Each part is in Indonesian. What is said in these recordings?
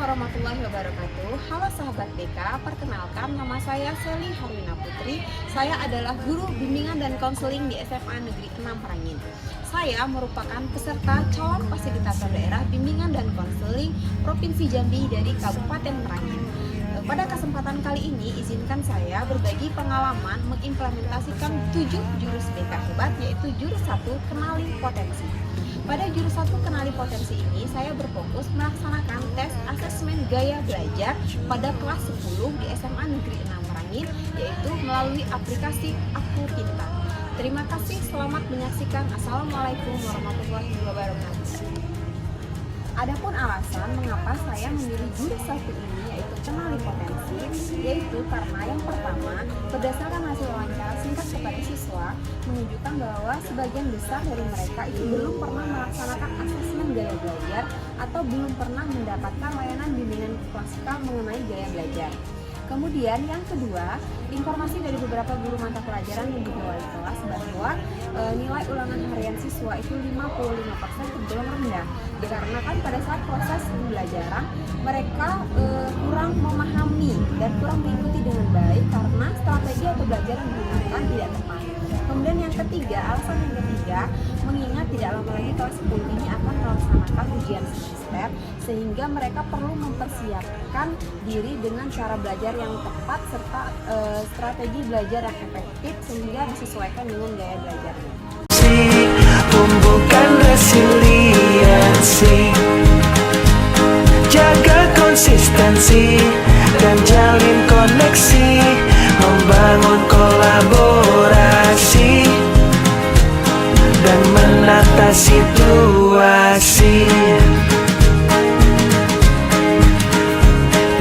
warahmatullahi wabarakatuh. Halo sahabat BK, perkenalkan nama saya Seli Harwina Putri. Saya adalah guru bimbingan dan konseling di SMA Negeri 6 Merangin. Saya merupakan peserta calon fasilitator daerah bimbingan dan konseling Provinsi Jambi dari Kabupaten Merangin. Pada kesempatan kali ini, izinkan saya berbagi pengalaman mengimplementasikan 7 jurus BK hebat, yaitu jurus 1, kenali potensi. Pada jurus 1, kenali potensi ini, saya berfokus melaksanakan tes asesmen gaya belajar pada kelas 10 di SMA Negeri 6 Merangin, yaitu melalui aplikasi Aku Pintar. Terima kasih, selamat menyaksikan. Assalamualaikum warahmatullahi wabarakatuh. Adapun alasan mengapa saya memilih jurus 1 ini, yaitu kenali potensi, yaitu karena yang pertama, berdasarkan hasil wawancara singkat kepada siswa menunjukkan bahwa sebagian besar dari mereka itu belum pernah melaksanakan asesmen gaya belajar atau belum pernah mendapatkan layanan bimbingan klasikal mengenai gaya belajar. Kemudian yang kedua, informasi dari beberapa guru mata pelajaran yang juga wali kelas bahwa nilai ulangan harian siswa itu 55% tergolong rendah, dikarenakan pada saat proses pembelajaran mereka kurang memahami dan kurang mengikuti dengan baik karena strategi atau belajar yang digunakan tidak tepat. Kemudian yang ketiga, alasan yang ketiga, mengingat tidak lama lagi kelas 10 ini akan melaksanakan ujian semester, sehingga mereka perlu mempersiapkan diri dengan cara belajar yang tepat serta strategi belajar yang efektif sehingga disesuaikan dengan gaya belajarnya. Tumbuhkan resiliensi, jaga konsistensi dan jalin koneksi, membangun kolaborasi dan menata situasi.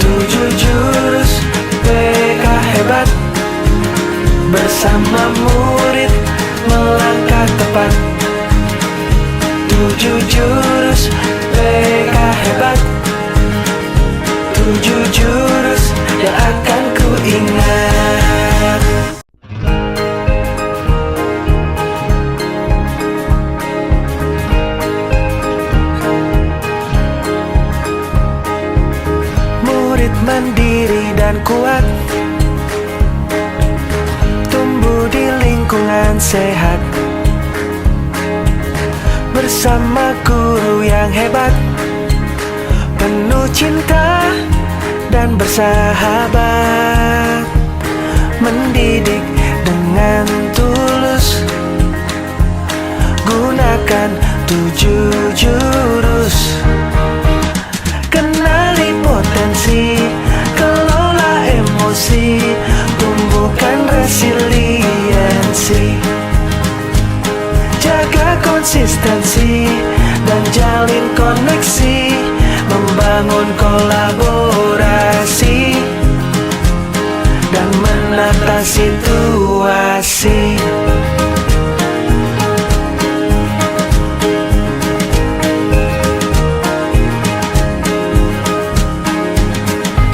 7 jurus BK hebat, bersama murid melangkah tepat. 7 jurus BK hebat, 7 jurus yang akan ku ingat. Murid mandiri dan kuat, tumbuh di lingkungan sehat, bersama guru yang hebat, penuh cinta dan bersahabat, mendidik dengan tulus. Gunakan 7 jurus, kenali potensi, kelola emosi, tumbuhkan resiliensi, jaga konsistensi dan jalin koneksi, membangun kolaborasi dan menata situasi.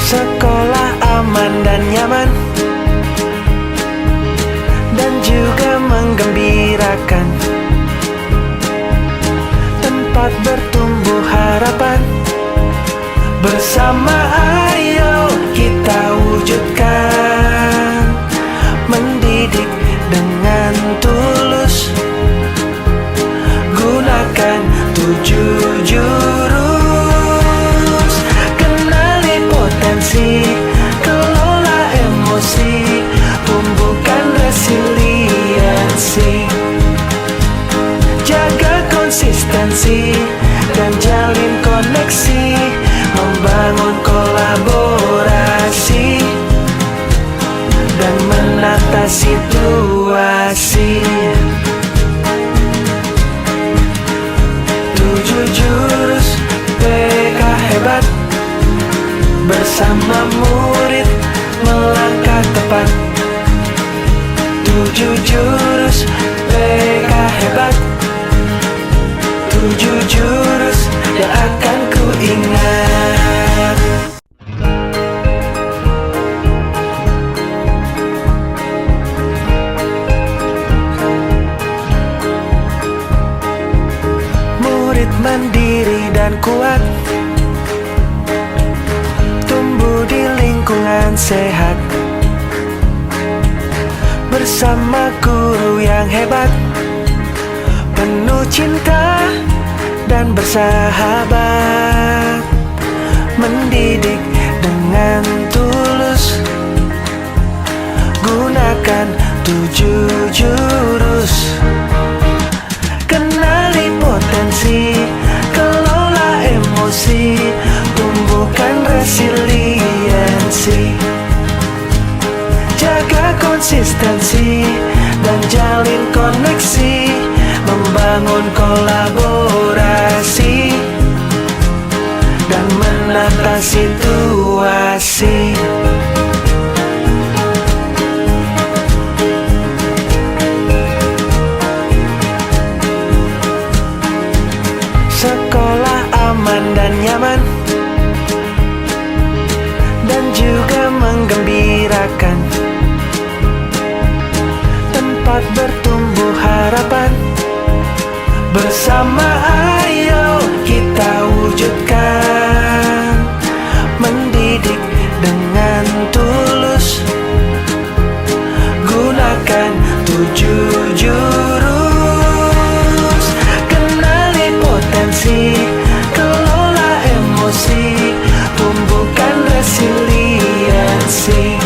Sekolah aman dan nyaman dan juga menggembirakan, tempat bertumbuh harapan, bersama ayo kita wujudkan, mendidik dengan tulus. Gunakan 7 jurus, kenali potensi, kelola emosi, tumbuhkan resiliensi, jaga konsistensi dan jalin koneksi, membangun kolaborasi dan menata situasi. 7 jurus BK hebat, bersama murid melangkah tepat. 7 jurus BK hebat, 7 jurus yang akan ku ingat. Murid mandiri dan kuat, sehat. Bersama guru yang hebat, penuh cinta dan bersahabat, mendidik dengan tulus. Gunakan 7 jurus. Kenali potensi, kelola emosi, tumbuhkan resiliensi. Jaga konsistensi dan jalin koneksi, membangun kolaborasi dan menata situasi. Sekolah aman dan nyaman, dan juga menggembirakan. Tempat bertumbuh harapan, bersama ayo kita wujudkan. Mendidik dengan tulus, gunakan 7 jurus. Kenali potensi, kelola emosi, tumbuhkan resiliensi.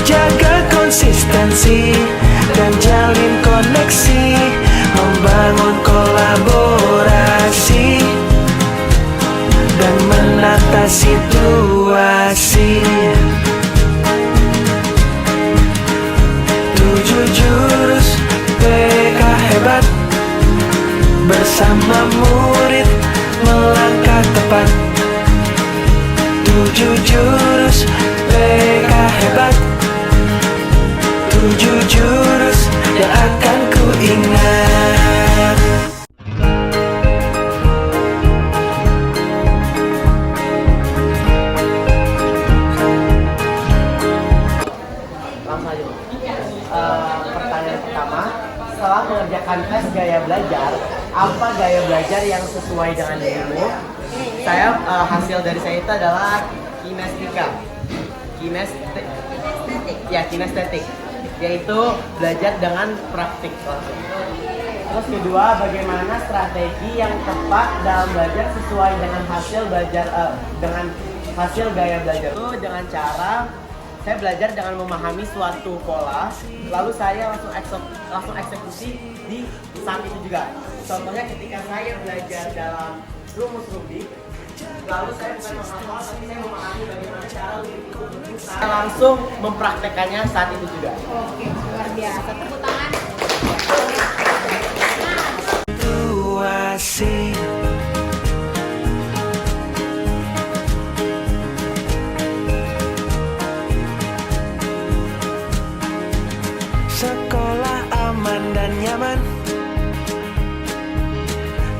Jaga konsistensi dan jalin koneksi, membangun kolaborasi dan menata situasi. 7 jurus PK hebat, bersama murid melangkah tepat. 7 jurus PK hebat, 7 jurus yang akan ku ingat. Langsung aja. Pertanyaan pertama, setelah mengerjakan tes gaya belajar, apa gaya belajar yang sesuai dengan dirimu? Saya hasil dari saya itu adalah kinestika, kinestetik, yaitu belajar dengan praktik langsung. Terus kedua, bagaimana strategi yang tepat dalam belajar sesuai dengan hasil belajar dengan hasil gaya belajar itu dengan cara saya belajar dengan memahami suatu pola, lalu saya langsung eksekusi di saat itu juga. Contohnya ketika saya belajar dalam rumus Rubik, lalu saya bukan menghafal, tapi saya memahami bagaimana cara untuk saya langsung mempraktekannya saat itu juga. Oke, luar biasa. Tepuk tangan. Situasi. Sekolah aman dan nyaman,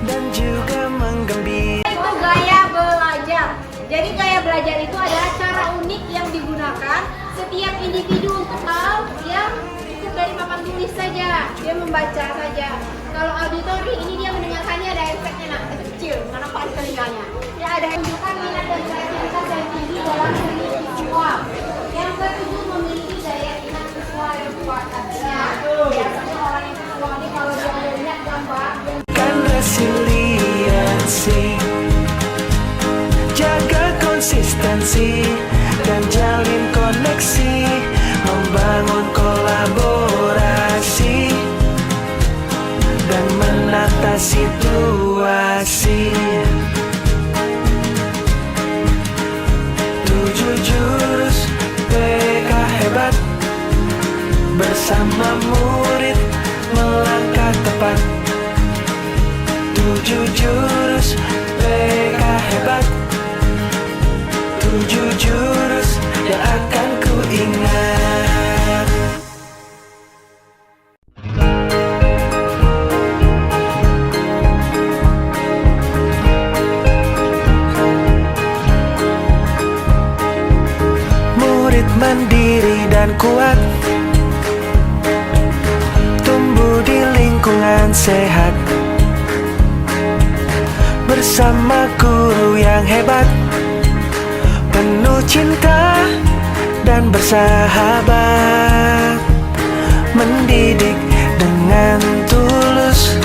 dan juga menggembirakan. Itu gaya belajar. Jadi gaya belajar itu adalah cara unik yang digunakan setiap individu untuk hal yang cukup dari papan tulis saja, dia membaca saja. Kalau auditori ini dia mendengarkannya, ada efeknya, nah kecil karena pas telinganya. Ya ada menunjukkan minat dan kreativitas yang tinggi dalam seni visual. Yang ketujuh memiliki daya ingat visual yang kuat. Artinya biasanya orang yang visual ini kalau dia ada lihat gambar Kan resiliensi, jaga konsistensi dan jalin koneksi, membangun kolaborasi dan menata situasi. 7 jurus PK hebat, bersama murid melangkah tepat. 7 jurus PK hebat, 7 jurus yang akan ku ingat. Murid mandiri dan kuat, tumbuh di lingkungan sehat. Bersama guru yang hebat, penuh cinta dan bersahabat, mendidik dengan tulus.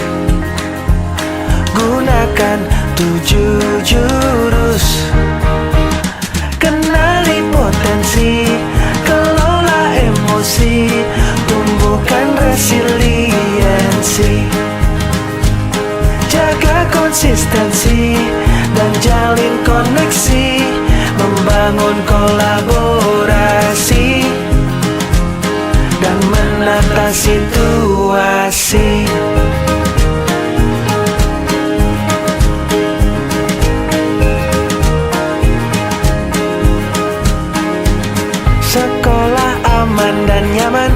Gunakan 7 jurus. Kenali potensi, kelola emosi, tumbuhkan resiliensi. Jaga konsistensi dan jalin koneksi, membangun kolaborasi dan menata situasi. Sekolah aman dan nyaman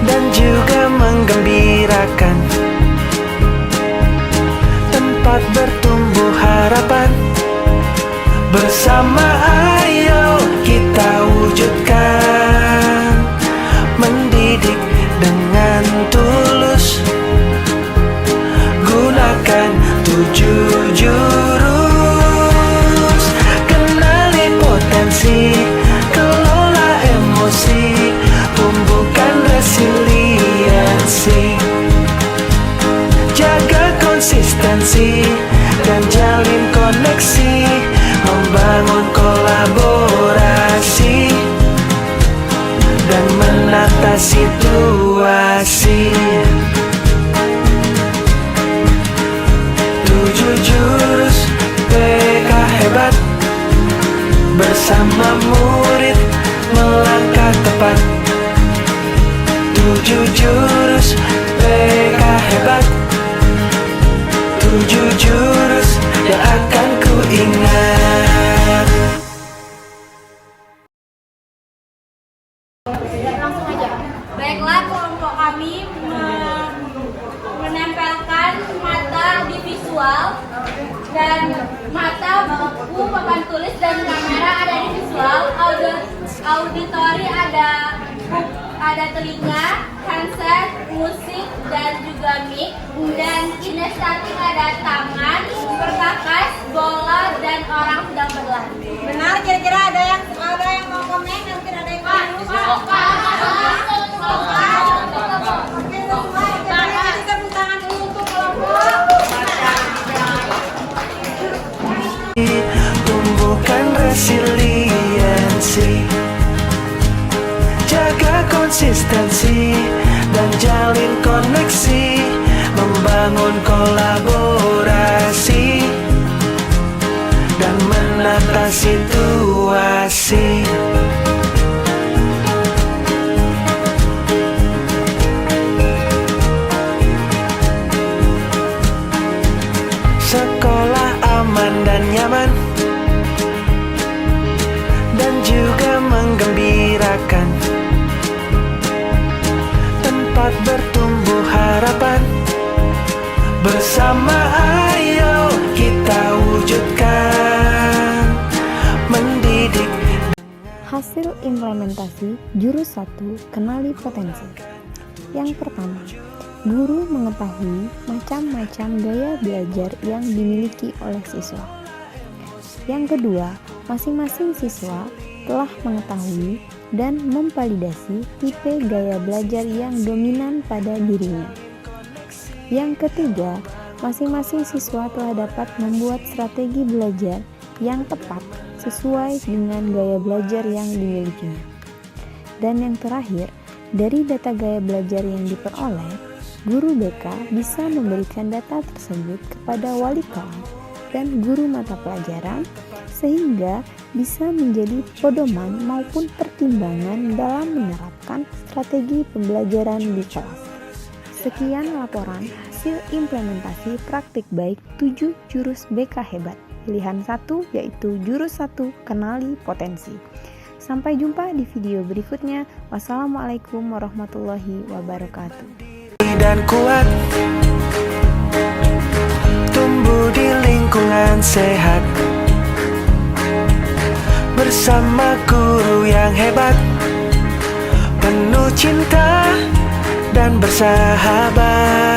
dan juga menggembirakan, tempat bertumbuh harapan. Bersama ayo kita wujudkan, mendidik dengan tulus. Gunakan 7 jurus. Kenali potensi, kelola emosi, tumbuhkan resiliensi. Jaga konsistensi dan jalin koneksi, membangun kolaborasi dan menata situasi. 7 jurus BK hebat, bersama murid melangkah tepat. 7 jurus BK hebat, 7 jurus yang akan ku ingat. Langsung aja. Baiklah, kelompok kami menempelkan mata di visual dan mata, buku, papan tulis dan kamera ada di visual. Auditori ada telinga, handset, musik dan juga mic, dan kinestetik ada tangan, perkakas, bola dan orang sedang berlari. Benar, kira-kira ada yang mau komen, mungkin ada yang mau Oke, semua kita tepuk tangan dulu untuk kelompok. Tumbuhkan resiliensi, jaga konsistensi dan jalin koneksi, membangun kolaborasi dan menata situasi. Sekolah aman dan nyaman dan juga menggembirakan, tempat bertumbuh harapan. Bersama ayo kita wujudkan, mendidik. Hasil implementasi jurus 1, kenali potensi. Yang pertama, guru mengetahui macam-macam gaya belajar yang dimiliki oleh siswa. Yang kedua, masing-masing siswa telah mengetahui dan memvalidasi tipe gaya belajar yang dominan pada dirinya. Yang ketiga, masing-masing siswa telah dapat membuat strategi belajar yang tepat sesuai dengan gaya belajar yang dimilikinya. Dan yang terakhir, dari data gaya belajar yang diperoleh, guru BK bisa memberikan data tersebut kepada wali kelas dan guru mata pelajaran sehingga bisa menjadi pedoman maupun pertimbangan dalam menerapkan strategi pembelajaran di kelas. Sekian laporan hasil implementasi praktik baik 7 jurus BK hebat. Pilihan 1 yaitu jurus 1, kenali potensi. Sampai jumpa di video berikutnya. Wassalamualaikum warahmatullahi wabarakatuh. Dan kuat, tumbuh di lingkungan sehat, bersama guru yang hebat, penuh cinta dan bersahabat.